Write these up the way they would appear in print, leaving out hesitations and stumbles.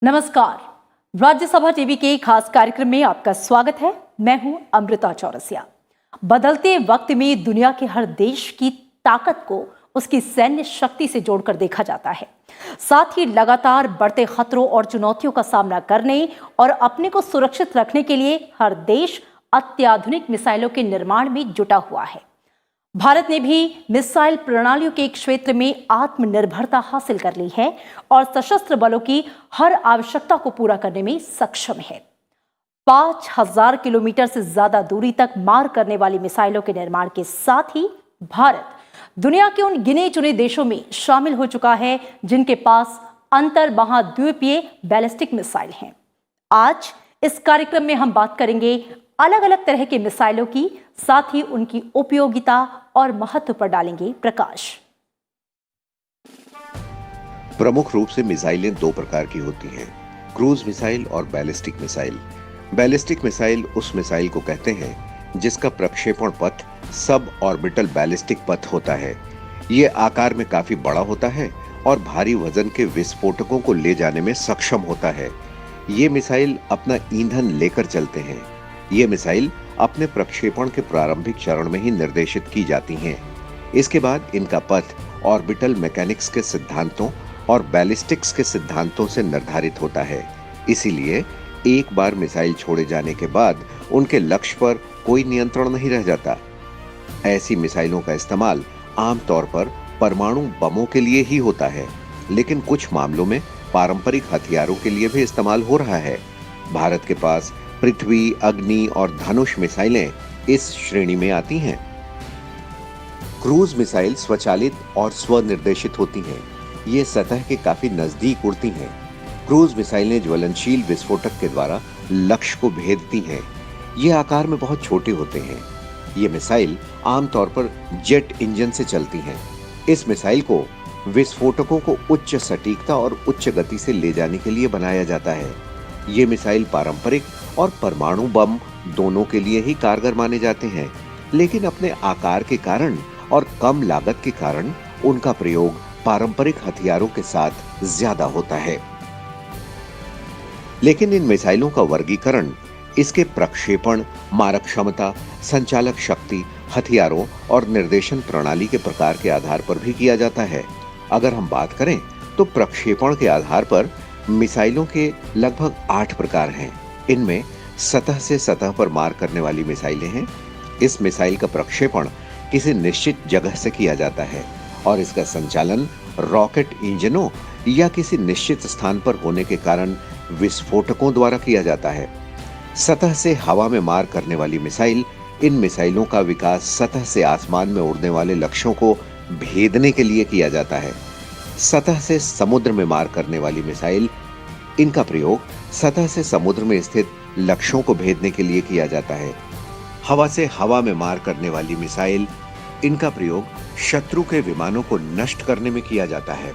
नमस्कार। राज्यसभा टीवी के खास कार्यक्रम में आपका स्वागत है। मैं हूं अमृता चौरसिया। बदलते वक्त में दुनिया के हर देश की ताकत को उसकी सैन्य शक्ति से जोड़कर देखा जाता है। साथ ही लगातार बढ़ते खतरों और चुनौतियों का सामना करने और अपने को सुरक्षित रखने के लिए हर देश अत्याधुनिक मिसाइलों के निर्माण में जुटा हुआ है। भारत ने भी मिसाइल प्रणालियों के क्षेत्र में आत्मनिर्भरता हासिल कर ली है और सशस्त्र बलों की हर आवश्यकता को पूरा करने में सक्षम है। 5000 किलोमीटर से ज्यादा दूरी तक मार करने वाली मिसाइलों के निर्माण के साथ ही भारत दुनिया के उन गिने चुने देशों में शामिल हो चुका है जिनके पास अंतर महाद्वीपीय बैलिस्टिक मिसाइल हैं। आज इस कार्यक्रम में हम बात करेंगे अलग अलग तरह के मिसाइलों की, साथ ही उनकी उपयोगिता और महत्व पर डालेंगे प्रकाश। प्रमुख रूप से मिसाइलें दो प्रकार की होती हैं, क्रूज मिसाइल और बैलिस्टिक मिसाइल। बैलिस्टिक मिसाइल उस मिसाइल को कहते हैं जिसका प्रक्षेपण पथ सब ऑर्बिटल बैलिस्टिक पथ होता है। ये आकार में काफी बड़ा होता है और भारी वजन के विस्फोटकों को ले जाने में सक्षम होता है। ये मिसाइल अपना ईंधन लेकर चलते हैं। ये मिसाइल अपने प्रक्षेपण के प्रारंभिक चरण में ही निर्देशित की जाती हैं। इसके बाद इनका पथ ऑर्बिटल मैकेनिक्स के सिद्धांतों और बैलिस्टिक्स के सिद्धांतों से निर्धारित होता है। इसीलिए एक बार मिसाइल छोड़े जाने के बाद उनके लक्ष्य पर कोई नियंत्रण नहीं रह जाता। ऐसी मिसाइलों का इस्तेमाल आमतौर पर परमाणु बमों के लिए ही होता है, लेकिन कुछ मामलों में पारंपरिक हथियारों के लिए भी इस्तेमाल हो रहा है। भारत के पास पृथ्वी, अग्नि और धनुष मिसाइलें इस श्रेणी में आती हैं। क्रूज मिसाइल स्वचालित और स्वनिर्देशित होती हैं। ये सतह के काफी नजदीक उड़ती हैं। क्रूज मिसाइलें ज्वलनशील विस्फोटक के द्वारा लक्ष्य को भेदती हैं। ये आकार में बहुत छोटे होते हैं। ये मिसाइल आमतौर पर जेट इंजन से चलती हैं। इस मिसाइल को विस्फोटकों को उच्च सटीकता और उच्च गति से ले जाने के लिए बनाया जाता है। ये मिसाइल पारंपरिक और परमाणु बम दोनों के लिए ही कारगर माने जाते हैं, लेकिन अपने आकार के कारण और कम लागत के कारण उनका प्रयोग पारंपरिक हथियारों के साथ ज्यादा होता है। लेकिन इन मिसाइलों का वर्गीकरण इसके प्रक्षेपण, मारक क्षमता, संचालक शक्ति, हथियारों और निर्देशन प्रणाली के प्रकार के आधार पर भी किया जाता है। अगर हम बात करें तो प्रक्षेपण के आधार पर मिसाइलों के लगभग 8 प्रकार हैं। इनमें सतह से सतह पर मार करने वाली मिसाइलें हैं। इस मिसाइल का प्रक्षेपण किसी निश्चित जगह से किया जाता है और इसका संचालन रॉकेट इंजनों या किसी निश्चित स्थान पर होने के कारण विस्फोटकों द्वारा किया जाता है। सतह से हवा में मार करने वाली मिसाइल, इन मिसाइलों का विकास सतह से आसमान में उड़ने वाले लक्ष्यों को भेदने के लिए किया जाता है। सतह से समुद्र में मार करने वाली मिसाइल, इनका प्रयोग सतह से समुद्र में स्थित लक्ष्यों को भेदने के लिए किया जाता है। हवा से हवा में मार करने वाली मिसाइल, इनका प्रयोग शत्रु के विमानों को नष्ट करने में किया जाता है।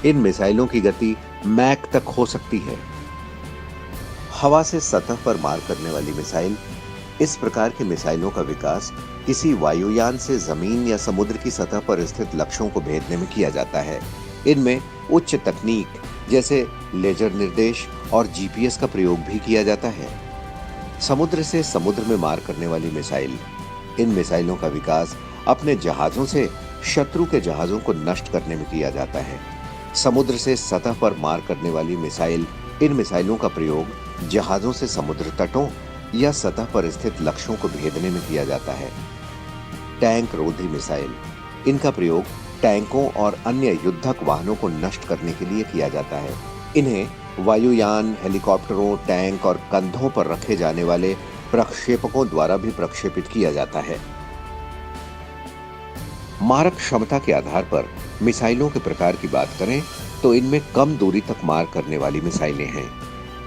इन मिसाइलों की गति मैक तक हो सकती है। हवा से सतह पर मार करने वाली मिसाइल, इस प्रकार की मिसाइलों का विकास किसी वायुयान से जमीन या समुद्र की सतह पर स्थित लक्ष्यों को भेदने में किया जाता है। इनमें उच्च तकनीक जैसे लेजर निर्देश और जीपीएस का प्रयोग भी किया जाता है। समुद्र से समुद्र में मार करने वाली मिसाइल, इन मिसाइलों का विकास अपने जहाजों से शत्रु के जहाजों को नष्ट करने में किया जाता है। समुद्र से सतह पर मार करने वाली मिसाइल, इन मिसाइलों का प्रयोग जहाजों से समुद्र तटों या सतह पर स्थित लक्ष्यों को भेदने में किया जाता है। टैंक रोधी मिसाइल, इनका प्रयोग टैंकों और अन्य युद्धक वाहनों को नष्ट करने के लिए किया जाता है। इन्हें वायुयान, हेलीकॉप्टरों, टैंक और कंधों पर रखे जाने वाले प्रक्षेपकों द्वारा भी प्रक्षेपित किया जाता है। मारक क्षमता के आधार पर मिसाइलों के प्रकार की बात करें तो इनमें कम दूरी तक मार करने वाली मिसाइलें हैं,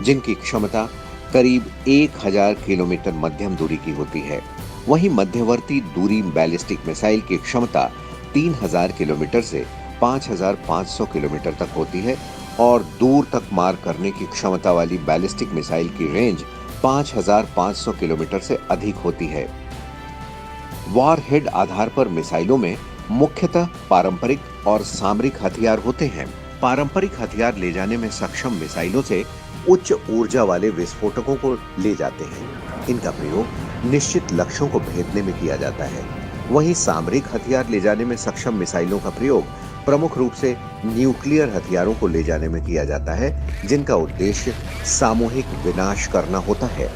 जिनकी क्षमता करीब 1000 किलोमीटर मध्यम दूरी की होती है। वहीं मध्यवर्ती दूरी बैलिस्टिक मिसाइल की क्षमता 3000 किलोमीटर से 5500 किलोमीटर तक होती है और दूर तक मार करने की क्षमता वाली बैलिस्टिक मिसाइल की रेंज 5500 किलोमीटर से अधिक होती है। वॉरहेड आधार पर मिसाइलों में मुख्यतः पारंपरिक और सामरिक हथियार होते हैं। पारंपरिक हथियार ले जाने में सक्षम मिसाइलों से उच्च ऊर्जा वाले विस्फोटकों को ले जाते हैं। इनका प्रयोग निश्चित लक्ष्यों को भेदने में किया जाता है। वहीं सामरिक हथियार ले जाने में सक्षम मिसाइलों का प्रयोग प्रमुख रूप से न्यूक्लियर हथियारों को ले जाने में किया जाता है, जिनका उद्देश्य सामूहिक विनाश करना होता है।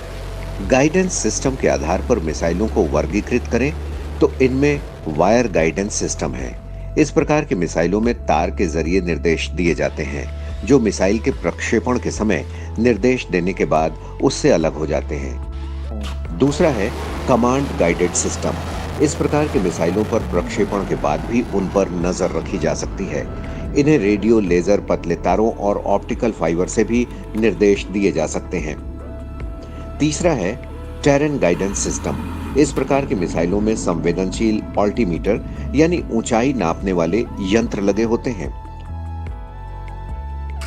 गाइडेंस सिस्टम के आधार पर मिसाइलों को वर्गीकृत करें तो इनमें वायर गाइडेंस सिस्टम है। इस प्रकार के मिसाइलों में तार के जरिए निर्देश दिए जाते हैं, जो मिसाइल के प्रक्षेपण के समय निर्देश देने के बाद उससे अलग हो जाते हैं। दूसरा है कमांड गाइडेड सिस्टम। इस प्रकार के मिसाइलों पर प्रक्षेपण के बाद भी उन पर नजर रखी जा सकती है। इन्हें रेडियो, लेजर, पतले तारों और ऑप्टिकल फाइबर से भी निर्देश दिए जा सकते हैं। तीसरा है टेरेन गाइडेंस सिस्टम। इस प्रकार की मिसाइलों में संवेदनशील अल्टीमीटर यानी ऊंचाई नापने वाले यंत्र लगे होते हैं।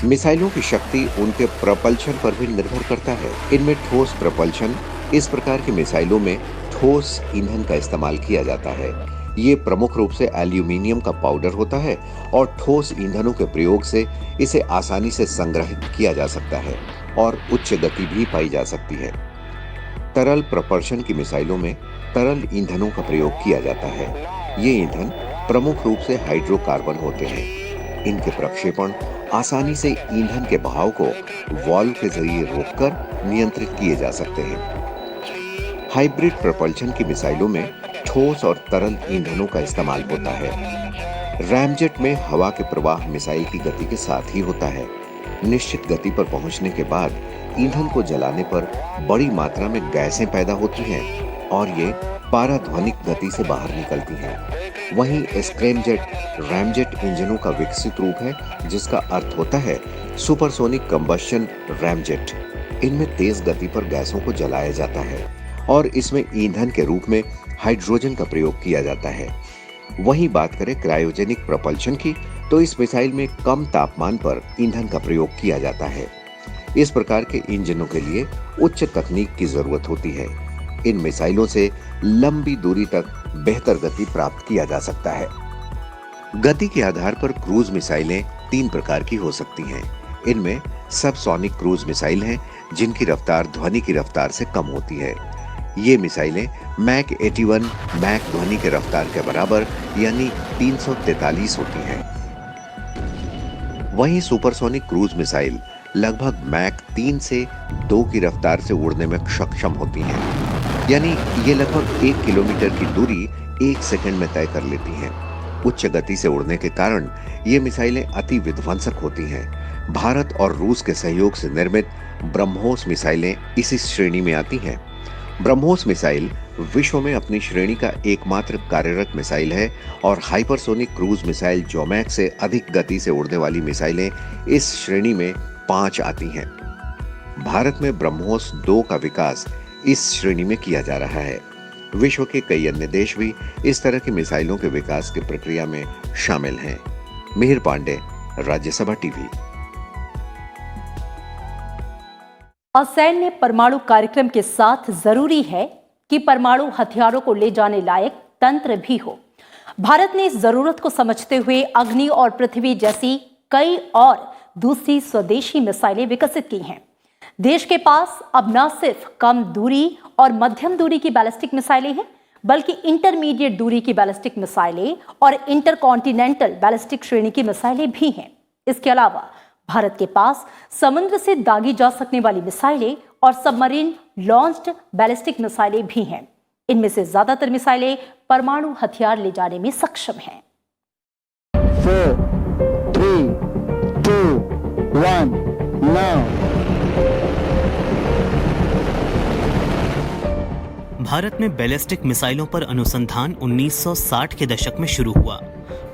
मिसाइलों की शक्ति उनके प्रपल्शन पर भी निर्भर करता है। इनमें ठोस प्रपल्शन, इस प्रकार की मिसाइलों में ठोस ईंधन का इस्तेमाल किया जाता है। ये प्रमुख रूप से एल्यूमिनियम का पाउडर होता है और ठोस ईंधनों के प्रयोग से इसे आसानी से संग्रहित किया जा सकता है और उच्च गति भी पाई जा सकती है। तरल प्रपर्शन की मिसाइलों में तरल ईंधनों का प्रयोग किया जाता है। ये ईंधन प्रमुख रूप से हाइड्रोकार्बन होते हैं। इनके प्रक्षेपण आसानी से ईंधन के बहाव को वाल्व के जरिए रोककर नियंत्रित किए जा सकते हैं। हाइब्रिड प्रपल्शन की मिसाइलों में ठोस और तरल ईंधनों का इस्तेमाल होता है। रैमजेट में हवा के प्रवाह मिसाइल की गति के साथ ही होता है। निश्चित गति पर पहुंचने के बाद ईंधन को जलाने पर बड़ी मात्रा में गैसें पैदा होती हैं और ये पाराध्वनिक गति से बाहर निकलती हैं। वहीं स्क्रैमजेट रैमजेट इंजनों का विकसित रूप है, जिसका अर्थ होता है सुपरसोनिक कंबस्शन रैमजेट। इनमें तेज गति पर गैसों को जलाया जाता है और इसमें ईंधन के रूप में हाइड्रोजन का प्रयोग किया जाता है। वहीं बात करें क्रायोजेनिक प्रपल्शन की, तो इस मिसाइल में कम तापमान पर ईंधन का प्रयोग किया जाता है। इस प्रकार के इंजनों के लिए उच्च तकनीक की जरूरत होती है। इन मिसाइलों से लंबी दूरी तक बेहतर गति प्राप्त किया जा सकता है। गति के आधार पर क्रूज मिसाइलें 3 प्रकार की हो सकती हैं। इनमें सबसोनिक क्रूज मिसाइल हैं, जिनकी रफ्तार ध्वनि की रफ्तार से कम होती है। ये मिसाइलें मैक 81 मैक ध्वनि के रफ्तार के बराबर यानी 343 होती हैं। वहीं सुपरसोनिक क्रूज मिसाइल लगभग मैक 3 से 2 की रफ्तार से उड़ने में सक्षम होती हैं, यानी ये लगभग 1 किलोमीटर की दूरी 1 सेकंड में तय कर लेती हैं। उच्च गति से उड़ने के कारण ये मिसाइलें अति विध्वंसक होती हैं। भारत और रूस के सहयोग से निर्मित ब्रह्मोस मिसाइलें इसी श्रेणी में आती हैं। ब्रह्मोस मिसाइल विश्व में अपनी श्रेणी का एकमात्र कार्यरत मिसाइल है और हाइपरसोनिक क्रूज मिसाइल जोमैक से अधिक गति से उड़ने वाली मिसाइलें इस श्रेणी में 5 आती हैं। भारत में ब्रह्मोस 2 का विकास इस श्रेणी में किया जा रहा है। विश्व के कई अन्य देश भी इस तरह की मिसाइलों के विकास की प्रक्रिया में शामिल हैं। मिहिर पांडे, राज्यसभा टीवी। असैन्य परमाणु कार्यक्रम के साथ जरूरी है कि परमाणु हथियारों को ले जाने लायक तंत्र भी हो। भारत ने इस जरूरत को समझते हुए अग्नि और पृथ्वी जैसी कई और दूसरी स्वदेशी मिसाइलें विकसित की हैं। देश के पास अब न सिर्फ कम दूरी और मध्यम दूरी की बैलिस्टिक मिसाइलें हैं, बल्कि इंटरमीडिएट दूरी की बैलिस्टिक मिसाइलें और इंटरकॉन्टिनेंटल बैलिस्टिक श्रेणी की मिसाइलें भी हैं। इसके अलावा भारत के पास समुद्र से दागी जा सकने वाली मिसाइलें और सबमरीन लॉन्च्ड बैलिस्टिक मिसाइलें भी हैं। इनमें से ज्यादातर मिसाइलें परमाणु हथियार ले जाने में सक्षम हैं। 4, 3, 2, 1, now. भारत में बैलिस्टिक मिसाइलों पर अनुसंधान 1960 के दशक में शुरू हुआ।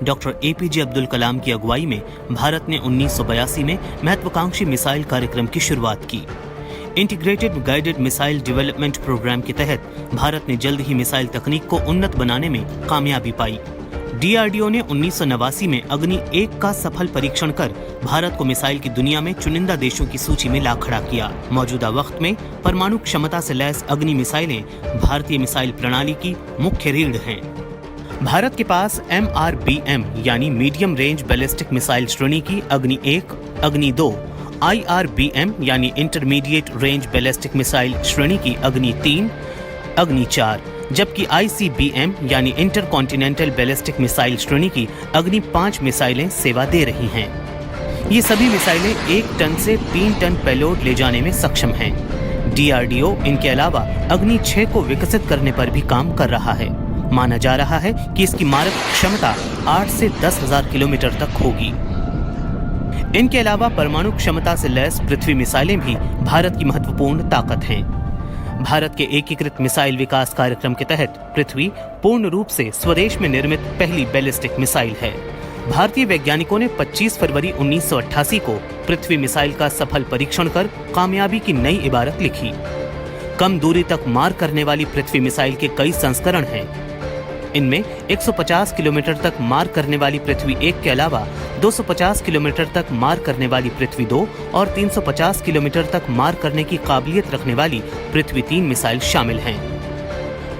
डॉक्टर एपीजे अब्दुल कलाम की अगुवाई में भारत ने 1982 में महत्वाकांक्षी मिसाइल कार्यक्रम की शुरुआत की। Integrated guided missile development programme के तहत भारत ने जल्द ही मिसाइल तकनीक को उन्नत बनाने में कामयाबी पाई। डीआरडीओ ने 1989 में अग्नि 1 का सफल परीक्षण कर भारत को मिसाइल की दुनिया में चुनिंदा देशों की सूची में ला खड़ा किया। मौजूदा वक्त में परमाणु क्षमता से लैस अग्नि मिसाइलें भारतीय मिसाइल प्रणाली की मुख्य रीढ़ हैं। भारत के पास MRBM यानी मीडियम रेंज बैलिस्टिक मिसाइल श्रेणी की अग्नि 1, अग्नि 2, IRBM यानी इंटरमीडिएट रेंज बैलिस्टिक मिसाइल श्रेणी की अग्नि 3, अग्नि 4, जबकि ICBM यानी इंटरकॉन्टिनेंटल बैलिस्टिक मिसाइल श्रेणी की अग्नि 5 मिसाइलें सेवा दे रही हैं। ये सभी मिसाइलें 1 टन से 3 टन पेलोड ले जाने में सक्षम हैं। DRDO इनके अलावा अग्नि 6 को विकसित करने पर भी काम कर रहा है। माना जा रहा है कि इसकी मारक क्षमता 8 से 10,000 किलोमीटर तक होगी। इनके अलावा परमाणु क्षमता से लैस पृथ्वी मिसाइलें भी भारत की महत्वपूर्ण ताकत हैं। भारत के एकीकृत मिसाइल विकास कार्यक्रम के तहत पृथ्वी पूर्ण रूप से स्वदेश में निर्मित पहली बैलिस्टिक मिसाइल है। भारतीय वैज्ञानिकों ने 25 फरवरी 1988 को पृथ्वी मिसाइल का सफल परीक्षण कर कामयाबी की नई इबारत लिखी। कम दूरी तक मार करने वाली पृथ्वी मिसाइल के कई संस्करण हैं। इनमें 150 किलोमीटर तक मार करने वाली पृथ्वी 1 के अलावा 250 किलोमीटर तक मार करने वाली पृथ्वी 2 और 350 किलोमीटर तक मार करने की काबिलियत रखने वाली पृथ्वी 3 मिसाइल शामिल हैं।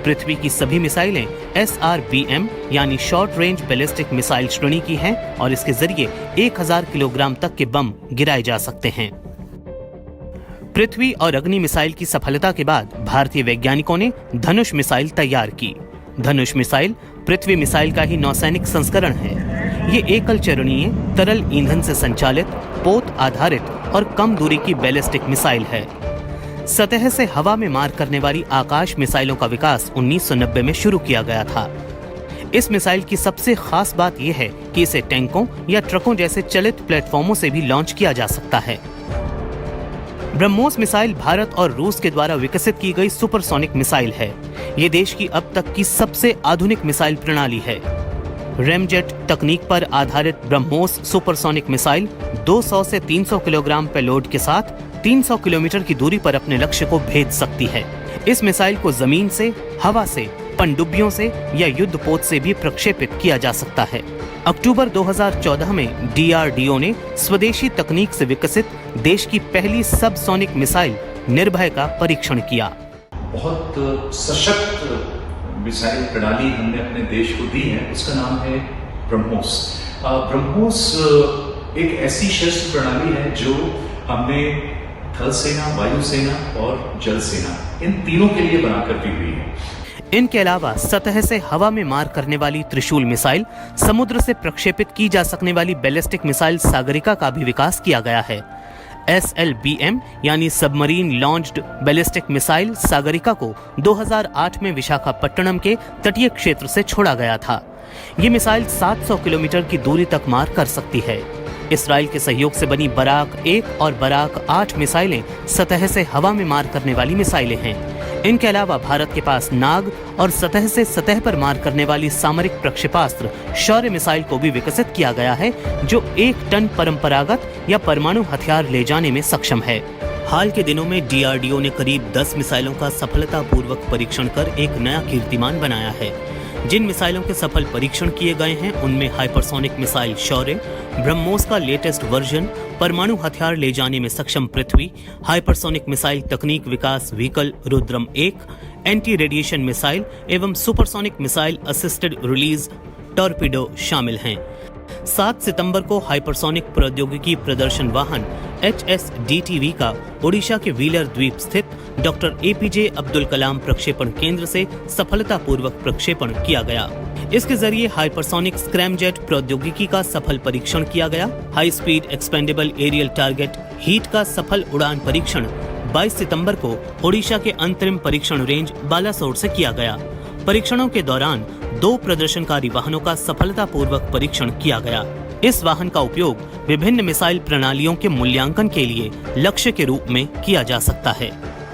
पृथ्वी की सभी मिसाइलें SRBM यानी शॉर्ट रेंज बैलिस्टिक मिसाइल श्रेणी की हैं और इसके जरिए 1000 किलोग्राम तक के बम गिराए जा सकते हैं। पृथ्वी और अग्नि मिसाइल की सफलता के बाद भारतीय वैज्ञानिकों ने धनुष मिसाइल तैयार की। धनुष मिसाइल पृथ्वी मिसाइल का ही नौसैनिक संस्करण है। ये एकल चरणीय तरल ईंधन से संचालित पोत आधारित और कम दूरी की बैलिस्टिक मिसाइल है। सतह से हवा में मार करने वाली आकाश मिसाइलों का विकास 1990 में शुरू किया गया था। इस मिसाइल की सबसे खास बात यह है कि इसे टैंकों या ट्रकों जैसे चलित प्लेटफॉर्मों से भी लॉन्च किया जा सकता है। ब्रह्मोस मिसाइल भारत और रूस के द्वारा विकसित की गई सुपरसोनिक मिसाइल है। ये देश की अब तक की सबसे आधुनिक मिसाइल प्रणाली है। रेमजेट तकनीक पर आधारित ब्रह्मोस सुपरसोनिक मिसाइल 200 से 300 किलोग्राम पेलोड के साथ 300 किलोमीटर की दूरी पर अपने लक्ष्य को भेज सकती है। इस मिसाइल को जमीन से, हवा से, पनडुब्बियों से या युद्धपोत से भी प्रक्षेपित किया जा सकता है। अक्टूबर 2014 में DRDO ने स्वदेशी तकनीक से विकसित देश की पहली सबसोनिक मिसाइल निर्भय का परीक्षण किया। बहुत सशक्त मिसाइल प्रणाली हमने अपने देश को दी है, उसका नाम है ब्रह्मोस। ब्रह्मोस एक ऐसी शस्त्र प्रणाली है जो हमने थल सेना, वायुसेना और जल सेना इन तीनों के लिए बनाकर दी हुई है। इनके अलावा सतह से हवा में मार करने वाली त्रिशूल मिसाइल, समुद्र से प्रक्षेपित की जा सकने वाली बैलिस्टिक मिसाइल सागरिका का भी विकास किया गया है। SLBM यानी submarine launched ballistic missile Sagarika को 2008 में विशाखापट्टनम के तटीय क्षेत्र से छोड़ा गया था। ये मिसाइल 700 किलोमीटर की दूरी तक मार कर सकती है। इसराइल के सहयोग से बनी बराक 1 और बराक 8 मिसाइलें सतह से हवा में मार करने वाली मिसाइलें हैं। इनके अलावा भारत के पास नाग और सतह से सतह पर मार करने वाली सामरिक प्रक्षेपास्त्र शौर्य मिसाइल को भी विकसित किया गया है, जो 1 टन परंपरागत या परमाणु हथियार ले जाने में सक्षम है। हाल के दिनों में DRDO ने करीब 10 मिसाइलों का सफलतापूर्वक परीक्षण कर एक नया कीर्तिमान बनाया है। जिन मिसाइलों के सफल परीक्षण किए गए हैं उनमें हाइपरसोनिक मिसाइल शौर्य, ब्रह्मोस का लेटेस्ट वर्जन, परमाणु हथियार ले जाने में सक्षम पृथ्वी, हाइपरसोनिक मिसाइल तकनीक विकास vehicle Rudram 1, anti radiation missile एवं supersonic missile assisted release torpedo शामिल हैं। 7 सितंबर को हाइपरसोनिक प्रौद्योगिकी प्रदर्शन वाहन HSDTV का ओडिशा के व्हीलर द्वीप स्थित डॉक्टर APJ अब्दुल कलाम प्रक्षेपण केंद्र से सफलतापूर्वक प्रक्षेपण किया गया। इसके जरिए हाइपरसोनिक स्क्रैमजेट प्रौद्योगिकी का सफल परीक्षण किया गया। High speed expendable aerial target HEAT का सफल उड़ान परीक्षण 22 सितंबर को ओडिशा के अंतरिम परीक्षण रेंज बालासोर से किया गया। परीक्षणों के दौरान 2 प्रदर्शनकारी वाहनों का सफलतापूर्वक परीक्षण किया गया। इस वाहन का उपयोग विभिन्न मिसाइल प्रणालियों के मूल्यांकन के लिए लक्ष्य के रूप में किया जा सकता है।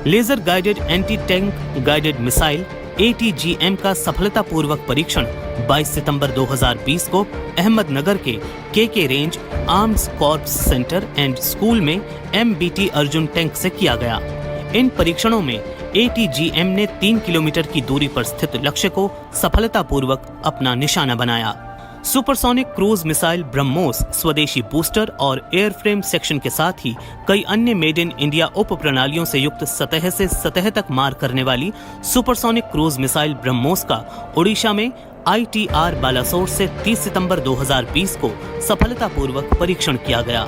Laser guided anti tank guided missile ATGM का सफलतापूर्वक परीक्षण 22 सितंबर 2020 को अहमदनगर के KK range arms corps centre and school में MBT अर्जुन टैंक से किया गया। इन परीक्षणों में ATGM ने 3 किलोमीटर की दूरी पर स्थित लक्ष्य को सफलतापूर्वक अपना निशाना बनाया। सुपरसोनिक क्रूज मिसाइल ब्रह्मोस स्वदेशी बूस्टर और एयरफ्रेम सेक्शन के साथ ही कई अन्य मेड इन इंडिया उप प्रणालियों से युक्त सतह से सतह तक मार करने वाली सुपरसोनिक क्रूज मिसाइल ब्रह्मोस का ओडिशा में ITR बालासोर से 30 सितंबर 2020 को सफलतापूर्वक परीक्षण किया गया।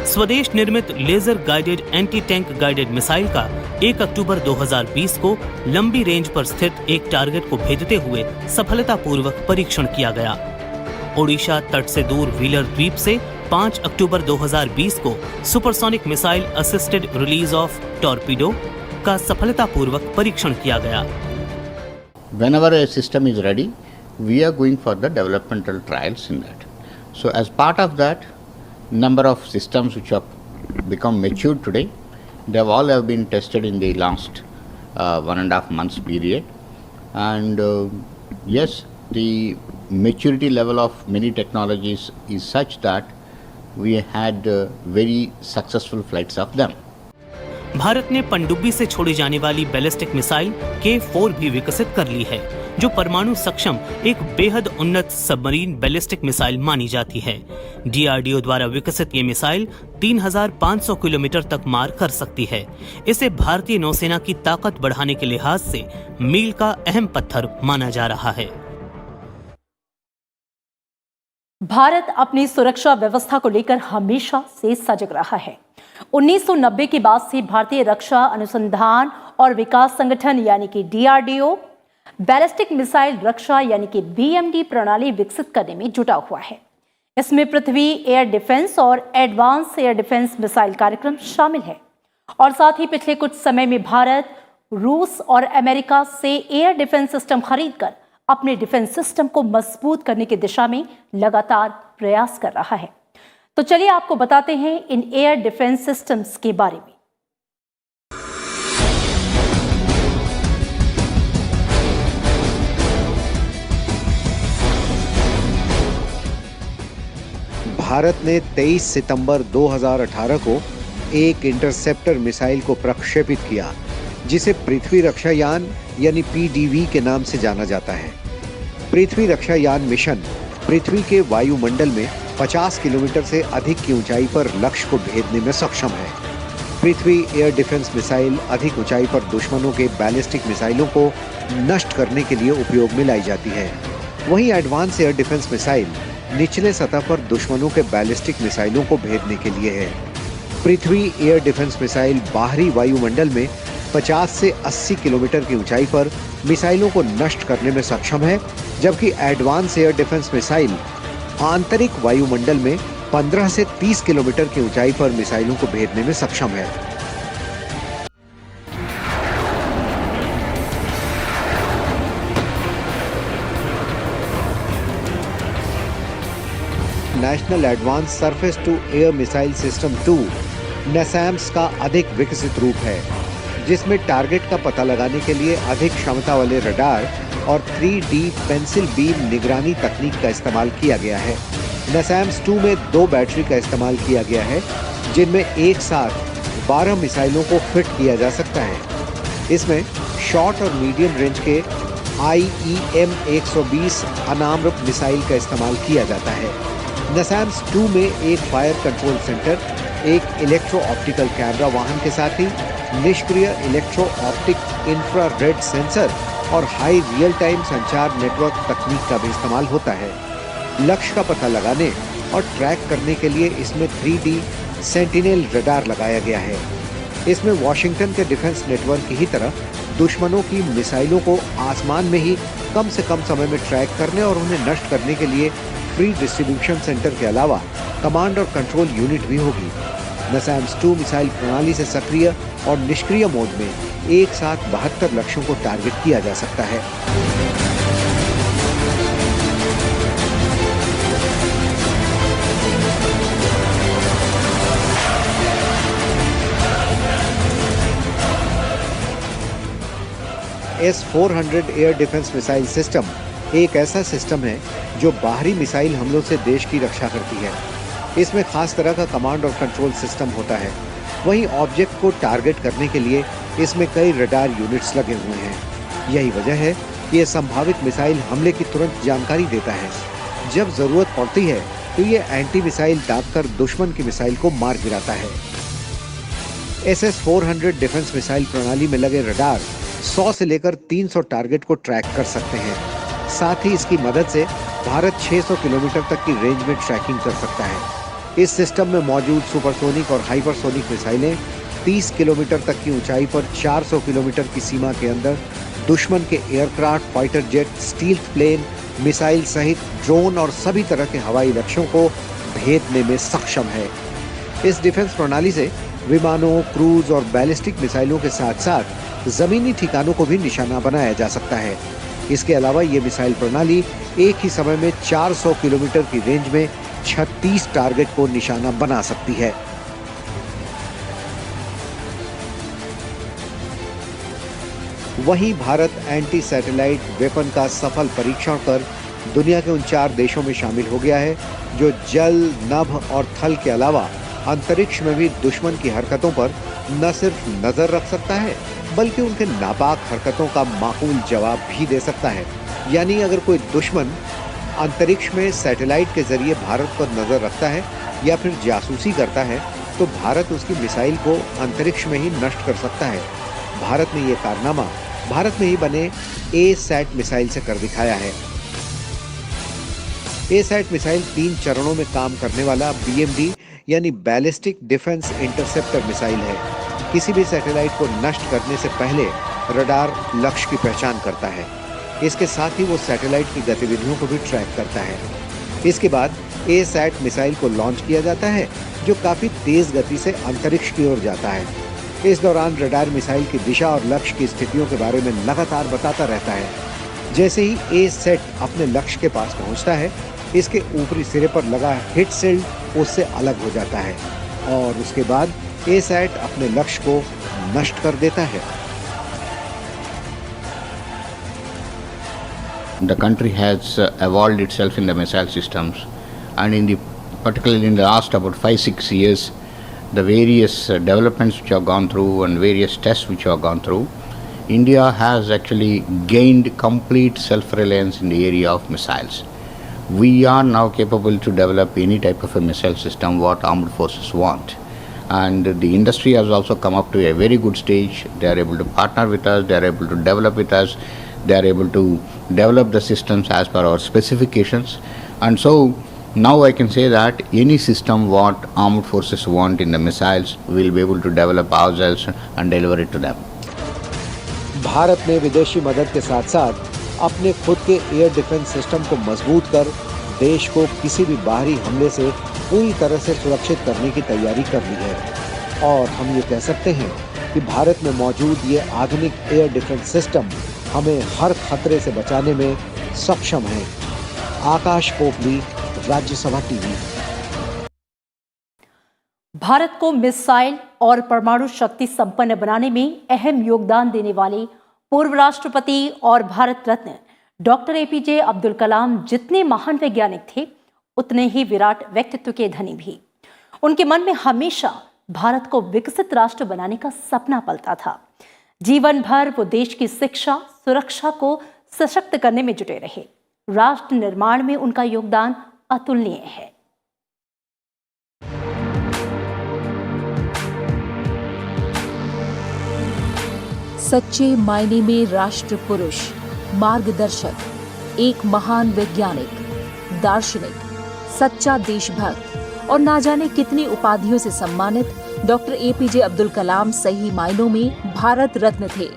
स्वदेश निर्मित laser guided anti tank guided missile का 1 अक्टूबर 2020 को लंबी रेंज पर स्थित एक टारगेट को भेदते हुए सफलतापूर्वक परीक्षण किया गया। ओडिशा तट से दूर व्हीलर द्वीप से 5 अक्टूबर 2020 को supersonic missile assisted release of torpedo का सफलतापूर्वक परीक्षण किया गया। Whenever a system is ready, we are going for the developmental trials in that. So as part of that, number of systems which have become matured today, they all have been tested in the last 1.5 months period. And yes, the maturity level of many technologies is such that we had very successful flights of them. Bharat ने पनडुब्बी से छोड़ी जाने वाली ballistic missile K4 भी विकसित कर ली है, जो परमाणु सक्षम एक बेहद उन्नत सबमरीन बैलिस्टिक मिसाइल मानी जाती है। DRDO द्वारा विकसित ये मिसाइल 3,500 किलोमीटर तक मार कर सकती है। इसे भारतीय नौसेना की ताकत बढ़ाने के लिहाज से मील का अहम पत्थर माना जा रहा है। भारत अपनी सुरक्षा व्यवस्था को लेकर हमेशा से सजग रहा है। 1990 के बाद से भारतीय रक्षा अनुसंधान और विकास संगठन यानी कि DRDO बैलिस्टिक मिसाइल रक्षा यानी कि BMD प्रणाली विकसित करने में जुटा हुआ है। इसमें पृथ्वी एयर डिफेंस और एडवांस एयर डिफेंस मिसाइल कार्यक्रम शामिल है और साथ ही पिछले कुछ समय में भारत रूस और अमेरिका से एयर डिफेंस सिस्टम खरीदकर अपने डिफेंस सिस्टम को मजबूत करने की दिशा में लगातार प्रयास कर रहा है। तो चलिए आपको बताते हैं इन एयर डिफेंस सिस्टम्स के बारे में। भारत ने 23 सितंबर 2018 को एक इंटरसेप्टर मिसाइल को प्रक्षेपित किया, जिसे पृथ्वी रक्षा यान यानी PDV के नाम से जाना जाता है। पृथ्वी रक्षा यान मिशन पृथ्वी के वायुमंडल में 50 किलोमीटर से अधिक की ऊंचाई पर लक्ष्य को भेदने में सक्षम है। पृथ्वी एयर डिफेंस मिसाइल अधिक ऊंचाई पर दुश्मनों के बैलिस्टिक मिसाइलों को नष्ट करने के लिए उपयोग में लाई जाती है। वहीं एडवांस एयर डिफेंस मिसाइल निचले सतह पर दुश्मनों के बैलिस्टिक मिसाइलों को भेदने के लिए है। पृथ्वी एयर डिफेंस मिसाइल बाहरी वायुमंडल में 50 से 80 किलोमीटर की ऊंचाई पर मिसाइलों को नष्ट करने में सक्षम है, जबकि एडवांस एयर डिफेंस मिसाइल आंतरिक वायुमंडल में 15 से 30 किलोमीटर की ऊंचाई पर मिसाइलों को भेदने में सक्षम है। National advance surface to air missile system 2 NASAMS का अधिक विकसित रूप है, जिसमें टारगेट का पता लगाने के लिए अधिक क्षमता वाले रडार और 3D पेंसिल बीम निगरानी तकनीक का इस्तेमाल किया गया है। NASAMS 2 में 2 बैटरी का इस्तेमाल किया गया है, जिनमें एक साथ 12 मिसाइलों को फिट किया जा सकता है। इसमें शॉर्ट और मीडियम रेंज के IEM 120 अनाम्र मिसाइल का इस्तेमाल किया जाता है। NASAMS 2 में एक फायर कंट्रोल सेंटर, एक इलेक्ट्रो ऑप्टिकल कैमरा वाहन के साथ ही निष्क्रिय इलेक्ट्रो ऑप्टिक इंफ्रारेड सेंसर और हाई रियल टाइम संचार नेटवर्क तकनीक का भी इस्तेमाल होता है। लक्ष्य का पता लगाने और ट्रैक करने के लिए इसमें 3D सेंटिनेल रडार लगाया गया है। इसमें वॉशिंगटन के डिफेंस नेटवर्क की ही तरह दुश्मनों की मिसाइलों को आसमान में ही कम से कम समय में ट्रैक करने और उन्हें नष्ट करने के लिए फ्री डिस्ट्रीब्यूशन सेंटर के अलावा कमांड और कंट्रोल यूनिट भी होगी। NASAMS 2 मिसाइल प्रणाली से सक्रिय और निष्क्रिय मोड में एक साथ 72 लक्ष्यों को टारगेट किया जा सकता है। S-400 air defence missile system एक ऐसा सिस्टम है जो बाहरी मिसाइल हमलों से देश की रक्षा करती है। इसमें खास तरह का कमांड और कंट्रोल सिस्टम होता है। वहीं ऑब्जेक्ट को टारगेट करने के लिए इसमें कई रडार यूनिट्स लगे हुए हैं। यही वजह है कि यह संभावित मिसाइल हमले की तुरंत जानकारी देता है। जब जरूरत पड़ती है तो ये एंटी मिसाइल दागकर दुश्मन की मिसाइल को मार गिराता है। SS-400 डिफेंस मिसाइल प्रणाली में लगे रडार 100 से लेकर 300 टारगेट को ट्रैक कर सकते हैं। साथ ही इसकी मदद से भारत 600 किलोमीटर तक की रेंज में ट्रैकिंग कर सकता है। इस सिस्टम में मौजूद सुपरसोनिक और हाइपरसोनिक मिसाइलें 30 किलोमीटर तक की ऊंचाई पर 400 किलोमीटर की सीमा के अंदर दुश्मन के aircraft, fighter jet, stealth plane, missile सहित ड्रोन और सभी तरह के हवाई लक्ष्यों को भेदने में सक्षम है। इस डिफेंस प्रणाली से विमानों, क्रूज और बैलिस्टिक मिसाइलों के साथ साथ जमीनी ठिकानों को भी निशाना बनाया जा सकता है। इसके अलावा ये मिसाइल प्रणाली एक ही समय में 400 किलोमीटर की रेंज में 36 टारगेट को निशाना बना सकती है। वहीं भारत एंटी सैटेलाइट वेपन का सफल परीक्षण कर दुनिया के उन 4 देशों में शामिल हो गया है जो जल, नभ और थल के अलावा अंतरिक्ष में भी दुश्मन की हरकतों पर न सिर्फ नजर रख सकता है बल्कि उनके नापाक हरकतों का माकूल जवाब भी दे सकता है। यानी अगर कोई दुश्मन अंतरिक्ष में सैटेलाइट के जरिए भारत पर नजर रखता है या फिर जासूसी करता है तो भारत उसकी मिसाइल को अंतरिक्ष में ही नष्ट कर सकता है। भारत ने ये कारनामा भारत में ही बने ए-सैट मिसाइल से कर दिखाया है। ए-सैट मिसाइल 3 चरणों में काम करने वाला BMD यानी बैलिस्टिक डिफेंस इंटरसेप्टर मिसाइल है। किसी भी सैटेलाइट को नष्ट करने से पहले रडार लक्ष्य की पहचान करता है। इसके साथ ही वो सैटेलाइट की गतिविधियों को भी ट्रैक करता है। इसके बाद ए-सैट मिसाइल को लॉन्च किया जाता है जो काफी तेज गति से अंतरिक्ष की ओर जाता है। इस दौरान रडार मिसाइल की दिशा और लक्ष्य की स्थितियों के बारे में लगातार बताता रहता है। जैसे ही ए-सैट अपने लक्ष्य के पास पहुंचता है, इसके ऊपरी सिरे पर लगा हिट शील्ड उससे अलग हो जाता है और उसके बाद ए-सैट अपने लक्ष्य को नष्ट कर देता है। The country has evolved itself in the missile systems, and particularly in the last about 5-6 years, the various developments which have gone through and various tests which have gone through, India has actually gained complete self-reliance in the area of missiles. We are now capable to develop any type of a missile system what armed forces want. And the industry has also come up to a very good stage. They are able to partner with us, they are able to develop with us, they are able to develop the systems as per our specifications. And so now I can say that any system what armed forces want in the missiles, we will be able to develop ourselves and deliver it to them. Bharat ने विदेशी मदद के साथ साथ अपने खुद के air defence system को मजबूत कर देश को किसी भी बाहरी हमले से पूरी तरह से सुरक्षित करने की तैयारी कर ली है। और हम ये कह सकते हैं कि भारत में मौजूद ये आधुनिक एयर डिफेंस सिस्टम हमें हर खतरे से बचाने में सक्षम है। आकाश पोपली, राज्यसभा टीवी। भारत को मिसाइल और परमाणु शक्ति संपन्न बनाने में अहम योगदान देने वाले पूर्व राष्ट्रपति और भारत रत्न डॉक्टर APJ अब्दुल कलाम जितने महान वैज्ञानिक थे उतने ही विराट व्यक्तित्व के धनी भी। उनके मन में हमेशा भारत को विकसित राष्ट्र बनाने का सपना पलता था। जीवन भर वो देश की शिक्षा, सुरक्षा को सशक्त करने में जुटे रहे। राष्ट्र निर्माण में उनका योगदान अतुलनीय है। सच्चे मायने में राष्ट्र पुरुष, मार्गदर्शक, एक महान वैज्ञानिक, दार्शनिक, सच्चा देशभक्त और ना जाने कितनी उपाधियों से सम्मानित डॉक्टर APJ अब्दुल कलाम सही मायनों में भारत रत्न थे।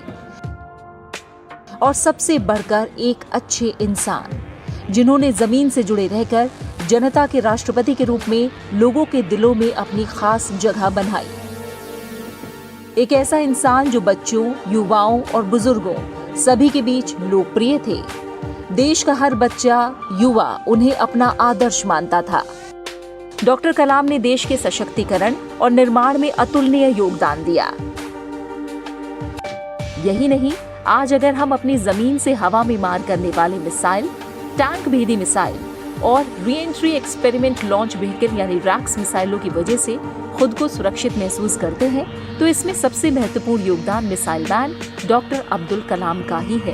और सबसे बढ़कर एक अच्छे इंसान, जिन्होंने जमीन से जुड़े रहकर जनता के राष्ट्रपति के रूप में लोगों के दिलों में अपनी खास जगह बनाई। एक ऐसा इंसान जो बच्चों, युवाओं और बुजुर्गों सभी के बीच लोकप्रिय थे। देश का हर बच्चा, युवा उन्हें अपना आदर्श मानता था। डॉक्टर कलाम ने देश के सशक्तिकरण और निर्माण में अतुलनीय योगदान दिया। यही नहीं, आज अगर हम अपनी जमीन से हवा में मार करने वाले मिसाइल, टैंक भेदी मिसाइल और री-एंट्री एक्सपेरिमेंट लॉन्च व्हीकल यानी रैक्स मिसाइलों की वजह से खुद को सुरक्षित महसूस करते हैं, तो इसमें सबसे महत्वपूर्ण योगदान missile man doctor Abdul Kalam का ही है।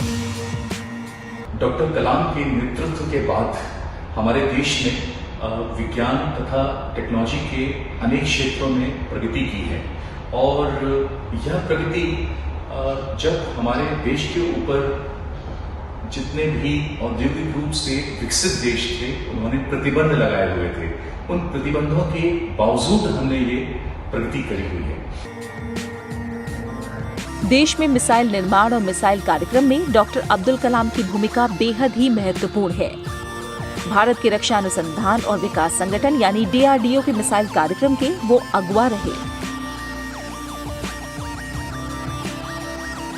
डॉक्टर कलाम के नेतृत्व के बाद हमारे देश ने विज्ञान तथा टेक्नोलॉजी के अनेक क्षेत्रों में प्रगति की है और यह प्रगति जब हमारे देश के ऊपर जितने भी औद्योगिक रूप से विकसित देश थे उन्होंने प्रतिबंध लगाए हुए थे। उन प्रतिबंधों के बावजूद हमने ये प्रगति करी हुई है। देश में मिसाइल निर्माण और मिसाइल कार्यक्रम में डॉक्टर अब्दुल कलाम की भूमिका बेहद ही महत्वपूर्ण है। भारत के रक्षा अनुसंधान और विकास संगठन यानी DRDO के मिसाइल कार्यक्रम के वो अगुवा रहे।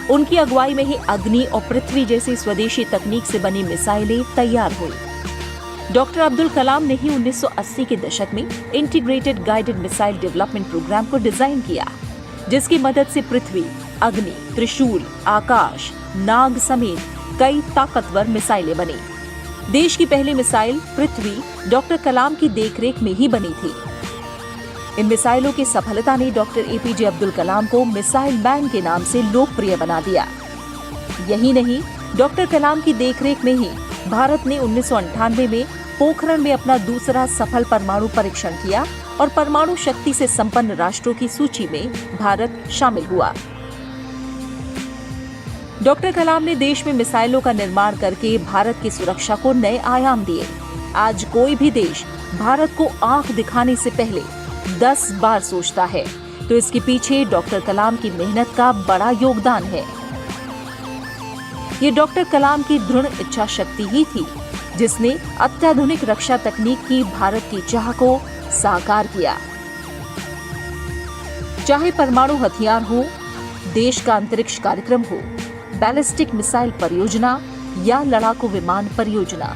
उनकी अगुवाई में ही अग्नि और पृथ्वी जैसी स्वदेशी तकनीक से बनी मिसाइलें तैयार हुई। डॉक्टर अब्दुल कलाम ने ही 1980 के दशक में integrated guided missile development programme को डिजाइन किया, जिसकी मदद से पृथ्वी, अग्नि, त्रिशूल, आकाश, नाग समेत कई ताकतवर मिसाइलें बनी। देश की पहली मिसाइल पृथ्वी डॉक्टर कलाम की देखरेख में ही बनी थी। इन मिसाइलों की सफलता ने डॉक्टर APJ अब्दुल कलाम को मिसाइल मैन के नाम से लोकप्रिय बना दिया। यही नहीं, डॉक्टर कलाम की देखरेख में ही भारत ने 1998 में पोखरण में अपना दूसरा सफल परमाणु परीक्षण किया और परमाणु शक्ति से संपन्न राष्ट्रों की सूची में भारत शामिल हुआ। डॉक्टर कलाम ने देश में मिसाइलों का निर्माण करके भारत की सुरक्षा को नए आयाम दिए। आज कोई भी देश भारत को आंख दिखाने से पहले 10 बार सोचता है, तो इसके पीछे डॉक्टर कलाम की मेहनत का बड़ा योगदान है। ये डॉक्टर कलाम की दृढ़ इच्छा शक्ति ही थी जिसने अत्याधुनिक रक्षा तकनीक की भारत की चाह को साकार किया। चाहे परमाणु हथियार हो, देश का अंतरिक्ष कार्यक्रम हो, बैलिस्टिक मिसाइल परियोजना या लड़ाकू विमान परियोजना,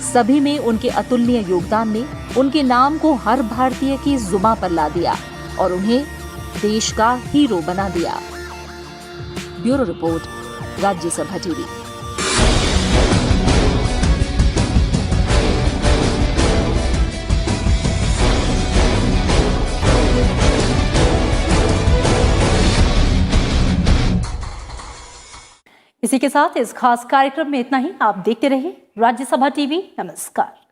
सभी में उनके अतुलनीय योगदान ने उनके नाम को हर भारतीय की जुबां पर ला दिया और उन्हें देश का हीरो बना दिया। Bureau report, Rajya Sabha TV. इसी के साथ इस खास कार्यक्रम में इतना ही। आप देखते रहिए राज्यसभा टीवी। नमस्कार।